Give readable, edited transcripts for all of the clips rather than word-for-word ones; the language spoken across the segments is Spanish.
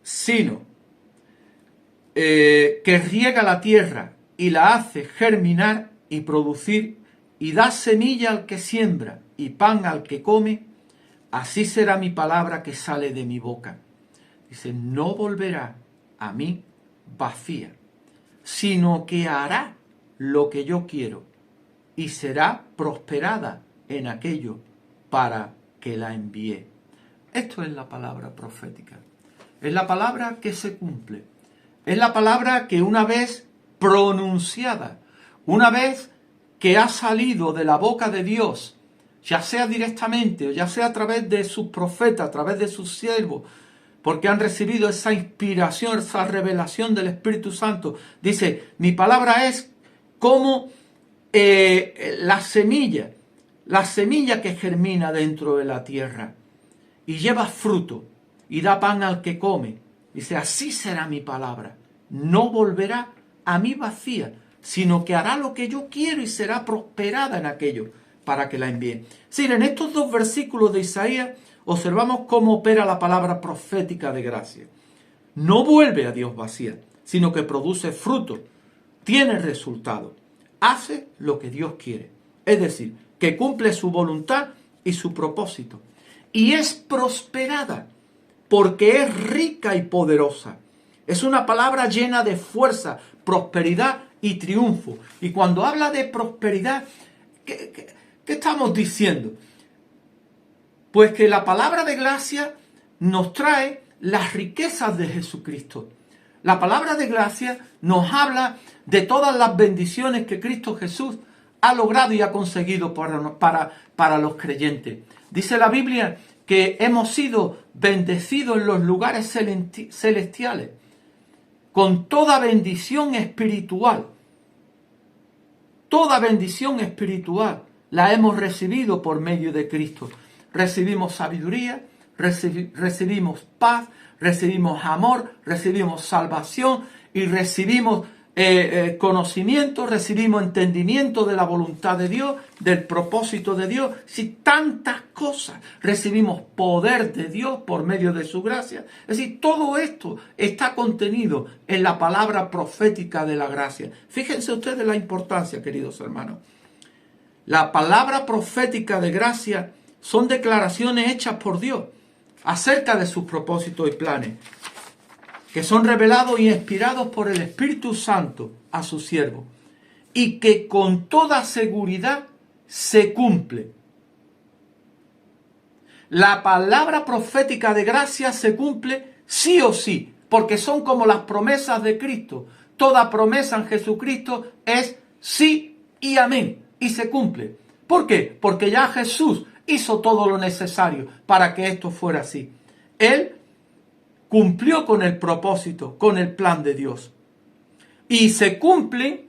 sino que riega la tierra y la hace germinar y producir y da semilla al que siembra y pan al que come, así será mi palabra que sale de mi boca. Dice, no volverá a mí vacía, sino que hará lo que yo quiero y será prosperada en aquello para que la envíe. Esto es la palabra profética. Es la palabra que se cumple. Es la palabra que una vez pronunciada, una vez que ha salido de la boca de Dios, ya sea directamente o ya sea a través de sus profetas, a través de sus siervos, porque han recibido esa inspiración, esa revelación del Espíritu Santo. Dice, mi palabra es como la semilla que germina dentro de la tierra y lleva fruto y da pan al que come. Dice, así será mi palabra. No volverá a mí vacía, sino que hará lo que yo quiero y será prosperada en aquello para que la envíe. Sí, en estos dos versículos de Isaías observamos cómo opera la palabra profética de gracia. No vuelve a Dios vacía, sino que produce fruto, tiene resultado, hace lo que Dios quiere. Es decir, que cumple su voluntad y su propósito. Y es prosperada, porque es rica y poderosa. Es una palabra llena de fuerza, prosperidad y triunfo. Y cuando habla de prosperidad, ¿qué estamos diciendo? Pues que la palabra de gracia nos trae las riquezas de Jesucristo. La palabra de gracia nos habla de todas las bendiciones que Cristo Jesús ha logrado y ha conseguido para los creyentes. Dice la Biblia que hemos sido bendecidos en los lugares celestiales con toda bendición espiritual. Toda bendición espiritual la hemos recibido por medio de Cristo. Recibimos sabiduría, recibimos paz, recibimos amor, recibimos salvación y recibimos conocimiento, recibimos entendimiento de la voluntad de Dios, del propósito de Dios, sí, tantas cosas. Recibimos poder de Dios por medio de su gracia. Es decir, todo esto está contenido en la palabra profética de la gracia. Fíjense ustedes la importancia, queridos hermanos. La palabra profética de gracia son declaraciones hechas por Dios acerca de sus propósitos y planes, que son revelados y inspirados por el Espíritu Santo a sus siervos, y que con toda seguridad se cumple. La palabra profética de gracia se cumple sí o sí, porque son como las promesas de Cristo. Toda promesa en Jesucristo es sí y amén, y se cumple. ¿Por qué? Porque ya Jesús hizo todo lo necesario para que esto fuera así. Él cumplió con el propósito, con el plan de Dios. Y se cumplen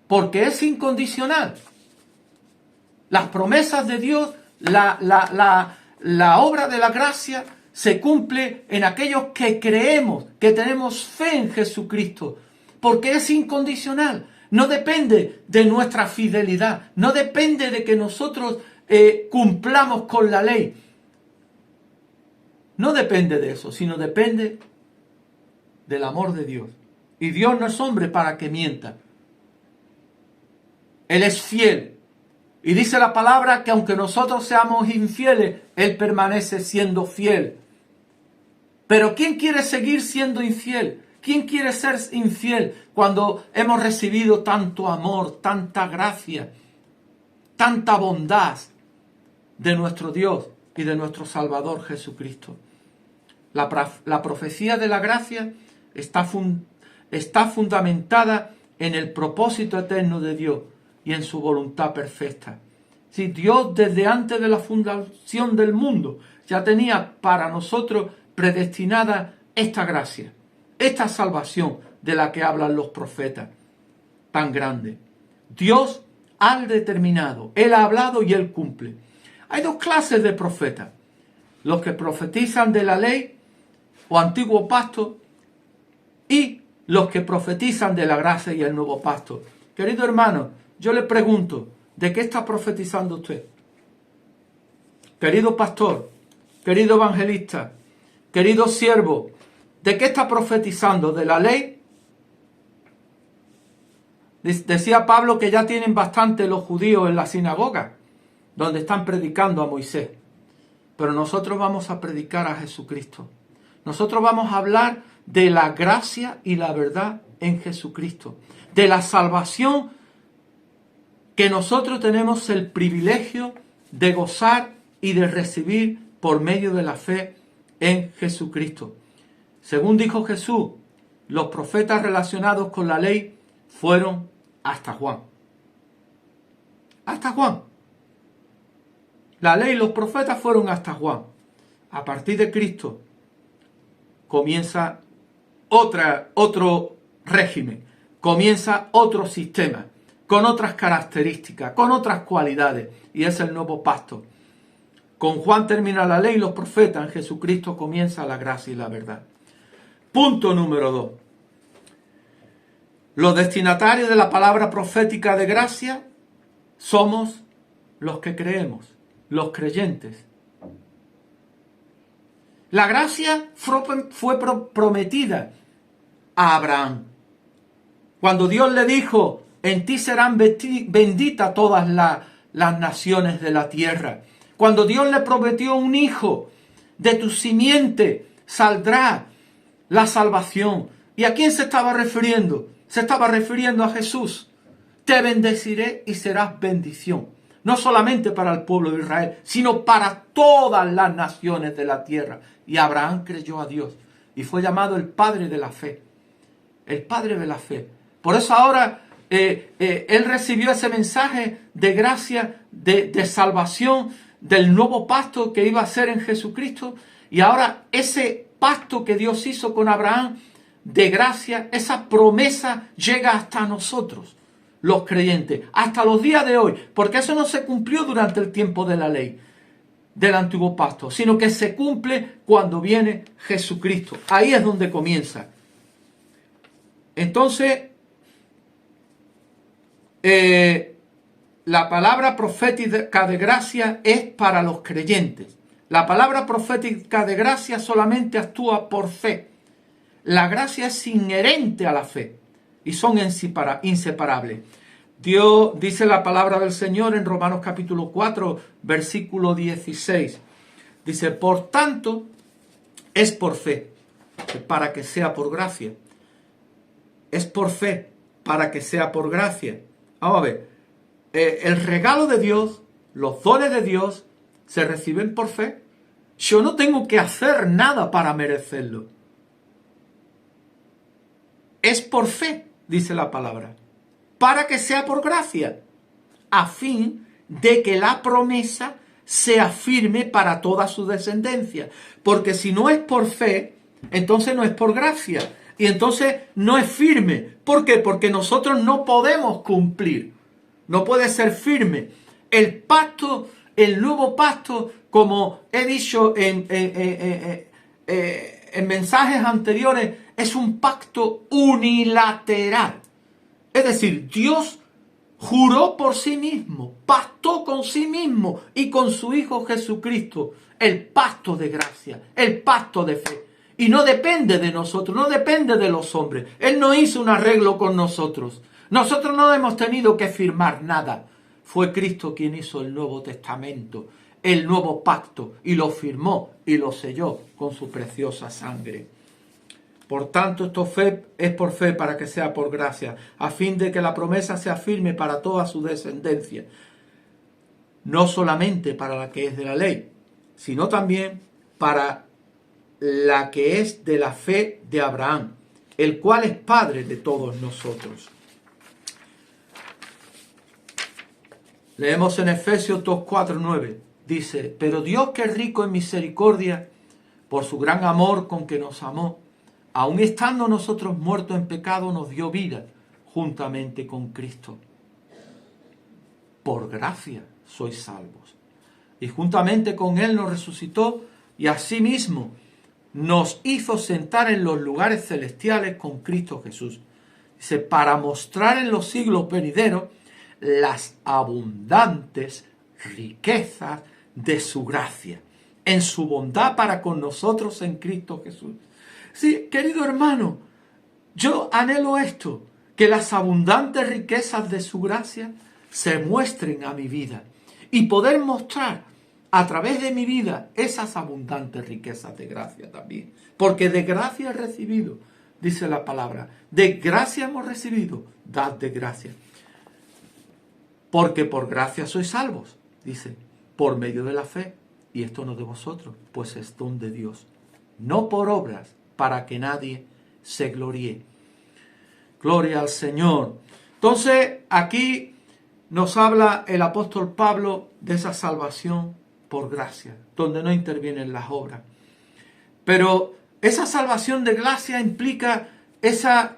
porque es incondicional. Las promesas de Dios, la obra de la gracia se cumple en aquellos que creemos, que tenemos fe en Jesucristo, porque es incondicional. No depende de nuestra fidelidad, no depende de que nosotros cumplamos con la ley. No depende de eso, sino depende del amor de Dios. Y Dios no es hombre para que mienta. Él es fiel. Y dice la palabra que aunque nosotros seamos infieles, Él permanece siendo fiel. Pero ¿quién quiere seguir siendo infiel? ¿Quién quiere ser infiel cuando hemos recibido tanto amor, tanta gracia, tanta bondad de nuestro Dios y de nuestro Salvador Jesucristo? La profecía de la gracia está fundamentada en el propósito eterno de Dios y en su voluntad perfecta. Si Dios desde antes de la fundación del mundo ya tenía para nosotros predestinada esta gracia, esta salvación de la que hablan los profetas, tan grande. Dios ha determinado, Él ha hablado y Él cumple. Hay dos clases de profetas: los que profetizan de la ley o antiguo pacto y los que profetizan de la gracia y el nuevo pacto. Querido hermano, yo le pregunto, ¿de qué está profetizando usted? Querido pastor, querido evangelista, querido siervo ¿De qué está profetizando? ¿De la ley? Decía Pablo que ya tienen bastante los judíos en la sinagoga, donde están predicando a Moisés. Pero nosotros vamos a predicar a Jesucristo. Nosotros vamos a hablar de la gracia y la verdad en Jesucristo. De la salvación que nosotros tenemos el privilegio de gozar y de recibir por medio de la fe en Jesucristo. Según dijo Jesús, los profetas relacionados con la ley fueron hasta Juan. Hasta Juan. La ley y los profetas fueron hasta Juan. A partir de Cristo comienza otro régimen, comienza otro sistema, con otras características, con otras cualidades, y es el nuevo pacto. Con Juan termina la ley y los profetas, en Jesucristo comienza la gracia y la verdad. Punto número 2. Los destinatarios de la palabra profética de gracia somos los que creemos, los creyentes. La gracia fue prometida a Abraham. Cuando Dios le dijo, en ti serán benditas todas las naciones de la tierra. Cuando Dios le prometió un hijo, de tu simiente saldrá la salvación. ¿Y a quién se estaba refiriendo? Se estaba refiriendo a Jesús. Te bendeciré y serás bendición. No solamente para el pueblo de Israel, sino para todas las naciones de la tierra. Y Abraham creyó a Dios y fue llamado el padre de la fe. El padre de la fe. Por eso ahora él recibió ese mensaje de gracia, de salvación, del nuevo pacto que iba a hacer en Jesucristo. Y ahora ese pacto que Dios hizo con Abraham de gracia, esa promesa llega hasta nosotros, los creyentes, hasta los días de hoy, porque eso no se cumplió durante el tiempo de la ley, del antiguo pacto, sino que se cumple cuando viene Jesucristo. Ahí es donde comienza. Entonces, la palabra profética de gracia es para los creyentes. La palabra profética de gracia solamente actúa por fe. La gracia es inherente a la fe y son inseparables. Dios dice la palabra del Señor en Romanos capítulo 4, versículo 16. Dice, por tanto, es por fe, para que sea por gracia. Es por fe, para que sea por gracia. Vamos a ver, el regalo de Dios, los dones de Dios, se reciben por fe. Yo no tengo que hacer nada para merecerlo. Es por fe, dice la palabra, para que sea por gracia, a fin de que la promesa sea firme para toda su descendencia. Porque si no es por fe, entonces no es por gracia. Y entonces no es firme. ¿Por qué? Porque nosotros no podemos cumplir. No puede ser firme. El pacto, el nuevo pacto, como he dicho en mensajes anteriores, es un pacto unilateral. Es decir, Dios juró por sí mismo, pactó con sí mismo y con su Hijo Jesucristo el pacto de gracia, el pacto de fe. Y no depende de nosotros, no depende de los hombres. Él no hizo un arreglo con nosotros. Nosotros no hemos tenido que firmar nada. Fue Cristo quien hizo el Nuevo Testamento, el nuevo pacto, y lo firmó y lo selló con su preciosa sangre. Por tanto, esto es por fe para que sea por gracia, a fin de que la promesa sea firme para toda su descendencia. No solamente para la que es de la ley, sino también para la que es de la fe de Abraham, el cual es padre de todos nosotros. Leemos en Efesios 2:4-9. Dice, pero Dios, que es rico en misericordia, por su gran amor con que nos amó, aun estando nosotros muertos en pecado, nos dio vida juntamente con Cristo. Por gracia sois salvos. Y juntamente con Él nos resucitó y asimismo nos hizo sentar en los lugares celestiales con Cristo Jesús. Dice, para mostrar en los siglos venideros las abundantes riquezas de su gracia, en su bondad para con nosotros en Cristo Jesús. Sí, querido hermano, yo anhelo esto, que las abundantes riquezas de su gracia se muestren a mi vida y poder mostrar a través de mi vida esas abundantes riquezas de gracia también. Porque de gracia he recibido, dice la palabra, de gracia hemos recibido, dad de gracia. Porque por gracia sois salvos, dice, por medio de la fe, y esto no de vosotros, pues es don de Dios, no por obras, para que nadie se gloríe. Gloria al Señor. Entonces, aquí nos habla el apóstol Pablo de esa salvación por gracia, donde no intervienen las obras. Pero esa salvación de gracia implica esa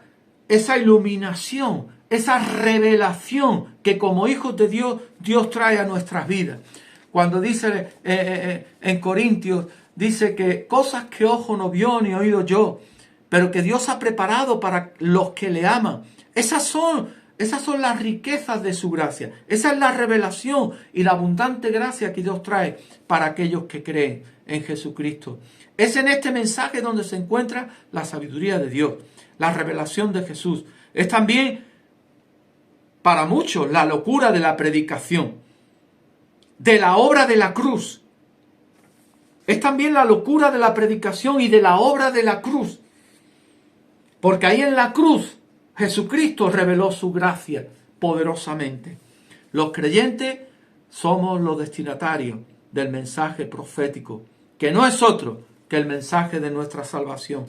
iluminación, esa revelación que como hijos de Dios, Dios trae a nuestras vidas. Cuando dice en Corintios, dice que cosas que ojo no vio ni oído yo, pero que Dios ha preparado para los que le aman. Esas son las riquezas de su gracia. Esa es la revelación y la abundante gracia que Dios trae para aquellos que creen en Jesucristo. Es en este mensaje donde se encuentra la sabiduría de Dios, la revelación de Jesús. Es también para muchos la locura de la predicación, de la obra de la cruz. Es también la locura de la predicación y de la obra de la cruz. Porque ahí en la cruz Jesucristo reveló su gracia poderosamente. Los creyentes somos los destinatarios del mensaje profético, que no es otro que el mensaje de nuestra salvación.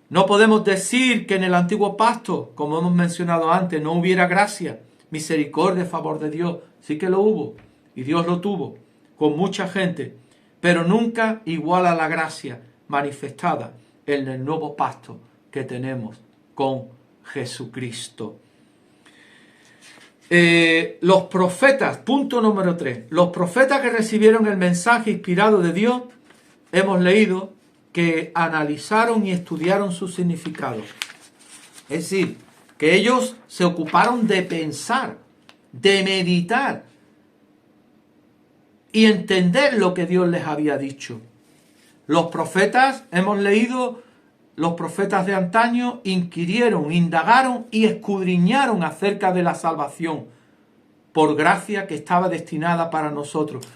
No podemos decir que en el antiguo pacto, como hemos mencionado antes, no hubiera gracia, misericordia, favor de Dios. Sí que lo hubo, y Dios lo tuvo con mucha gente, pero nunca igual a la gracia manifestada en el nuevo pacto que tenemos con Jesucristo. Los profetas, punto número 3, los profetas que recibieron el mensaje inspirado de Dios, hemos leído que analizaron y estudiaron su significado. Es decir, que ellos se ocuparon de pensar, de meditar y entender lo que Dios les había dicho. Los profetas, hemos leído, los profetas de antaño inquirieron, indagaron y escudriñaron acerca de la salvación por gracia que estaba destinada para nosotros.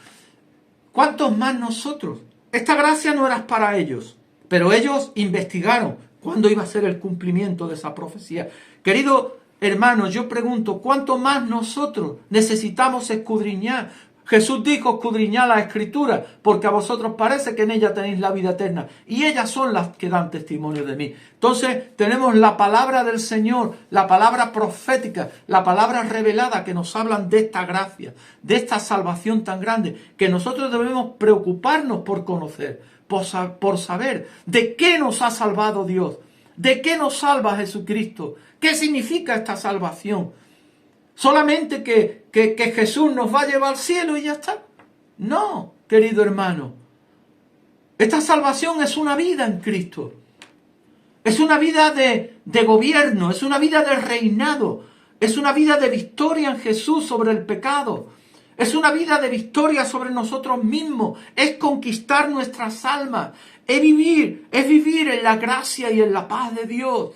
¿Cuántos más nosotros? Esta gracia no era para ellos, pero ellos investigaron cuándo iba a ser el cumplimiento de esa profecía. Querido hermano, yo pregunto, ¿cuánto más nosotros necesitamos escudriñar? Jesús dijo, escudriñad la Escritura, porque a vosotros parece que en ella tenéis la vida eterna, y ellas son las que dan testimonio de mí. Entonces tenemos la palabra del Señor, la palabra profética, la palabra revelada que nos hablan de esta gracia, de esta salvación tan grande, que nosotros debemos preocuparnos por conocer, por saber de qué nos ha salvado Dios, de qué nos salva Jesucristo, qué significa esta salvación. Solamente que Jesús nos va a llevar al cielo y ya está. No, querido hermano. Esta salvación es una vida en Cristo. Es una vida de gobierno, es una vida de reinado, es una vida de victoria en Jesús sobre el pecado. Es una vida de victoria sobre nosotros mismos. Es conquistar nuestras almas. Es vivir en la gracia y en la paz de Dios.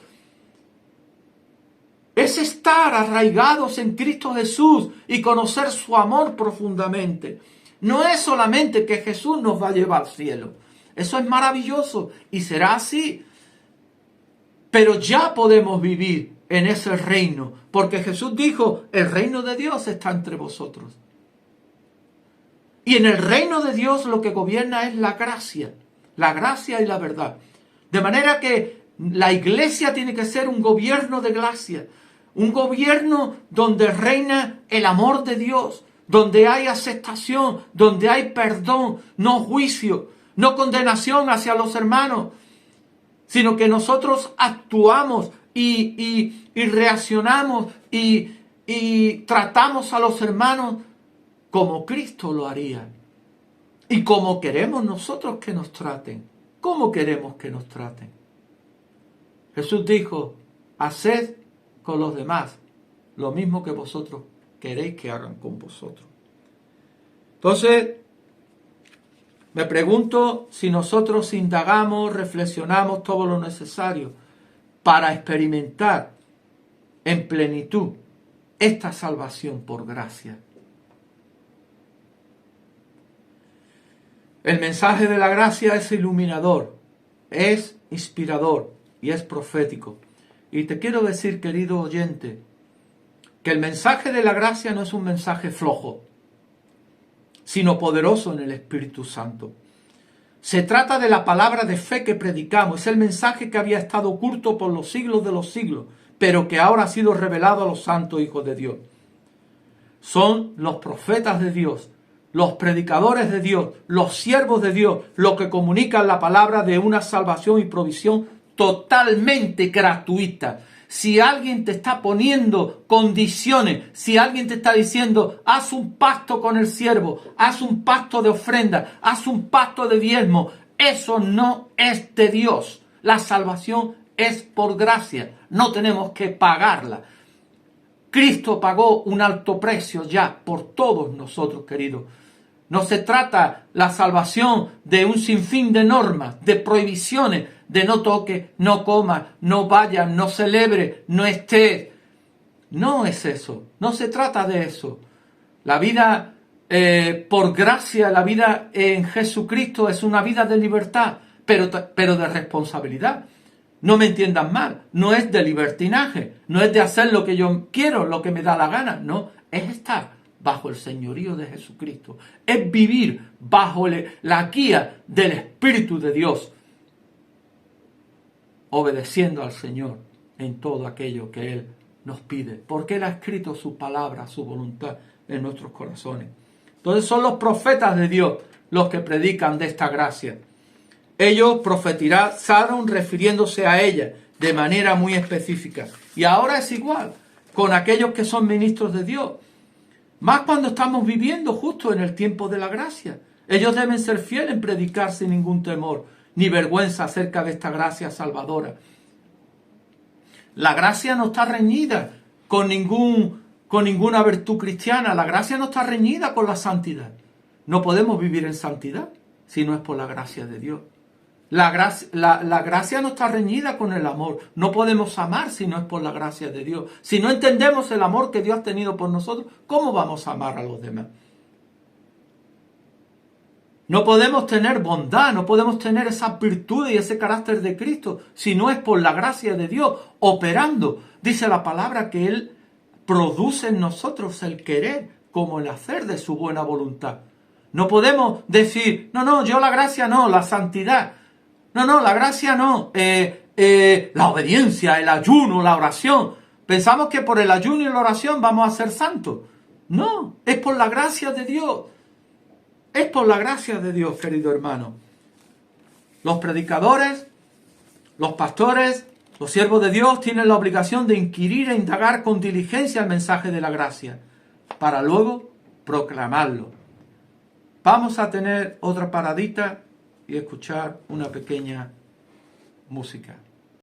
Es estar arraigados en Cristo Jesús y conocer su amor profundamente. No es solamente que Jesús nos va a llevar al cielo. Eso es maravilloso y será así. Pero ya podemos vivir en ese reino, porque Jesús dijo, el reino de Dios está entre vosotros. Y en el reino de Dios lo que gobierna es la gracia y la verdad. De manera que la iglesia tiene que ser un gobierno de gracia. Un gobierno donde reina el amor de Dios, donde hay aceptación, donde hay perdón, no juicio, no condenación hacia los hermanos, sino que nosotros actuamos y reaccionamos y tratamos a los hermanos como Cristo lo haría y como queremos nosotros que nos traten. ¿Cómo queremos que nos traten? Jesús dijo, haced con los demás lo mismo que vosotros queréis que hagan con vosotros. Entonces, Me pregunto si nosotros indagamos, reflexionamos todo lo necesario para experimentar en plenitud esta salvación por gracia. El mensaje de la gracia es iluminador, es inspirador y es profético. Y te quiero decir, querido oyente, que el mensaje de la gracia no es un mensaje flojo, sino poderoso en el Espíritu Santo. Se trata de la palabra de fe que predicamos, es el mensaje que había estado oculto por los siglos de los siglos, pero que ahora ha sido revelado a los santos hijos de Dios. Son los profetas de Dios, los predicadores de Dios, los siervos de Dios, los que comunican la palabra de una salvación y provisión totalmente gratuita. Si alguien te está poniendo condiciones, si alguien te está diciendo, haz un pacto con el siervo, haz un pacto de ofrenda, haz un pacto de diezmo, eso no es de Dios. La salvación es por gracia, no tenemos que pagarla. Cristo pagó un alto precio ya por todos nosotros, queridos. No se trata la salvación de un sinfín de normas, de prohibiciones, de no toque, no coma, no vaya, no celebre, no esté. No es eso, no se trata de eso. La vida por gracia, la vida en Jesucristo es una vida de libertad, pero de responsabilidad. No me entiendan mal, no es de libertinaje, no es de hacer lo que yo quiero, lo que me da la gana, no, es estar bajo el señorío de Jesucristo, es vivir bajo la guía del Espíritu de Dios, obedeciendo al Señor en todo aquello que Él nos pide, porque Él ha escrito su palabra, su voluntad en nuestros corazones. Entonces son los profetas de Dios los que predican de esta gracia. Ellos profetizaron refiriéndose a ella de manera muy específica. Y ahora es igual con aquellos que son ministros de Dios. Más cuando estamos viviendo justo en el tiempo de la gracia. Ellos deben ser fieles en predicar sin ningún temor ni vergüenza acerca de esta gracia salvadora. La gracia no está reñida con ninguna virtud cristiana. La gracia no está reñida con la santidad. No podemos vivir en santidad si no es por la gracia de Dios. La gracia no está reñida con el amor. No podemos amar si no es por la gracia de Dios. Si no entendemos el amor que Dios ha tenido por nosotros, ¿cómo vamos a amar a los demás? No podemos tener bondad, no podemos tener esas virtudes y ese carácter de Cristo si no es por la gracia de Dios operando. Dice la palabra que Él produce en nosotros el querer como el hacer de su buena voluntad. No podemos decir, no, yo la gracia no, la santidad. No, la gracia no, la obediencia, el ayuno, la oración. Pensamos que por el ayuno y la oración vamos a ser santos. No, es por la gracia de Dios. Es por la gracia de Dios, querido hermano. Los predicadores, los pastores, los siervos de Dios tienen la obligación de inquirir e indagar con diligencia el mensaje de la gracia, para luego proclamarlo. Vamos a tener otra paradita y escuchar una pequeña música.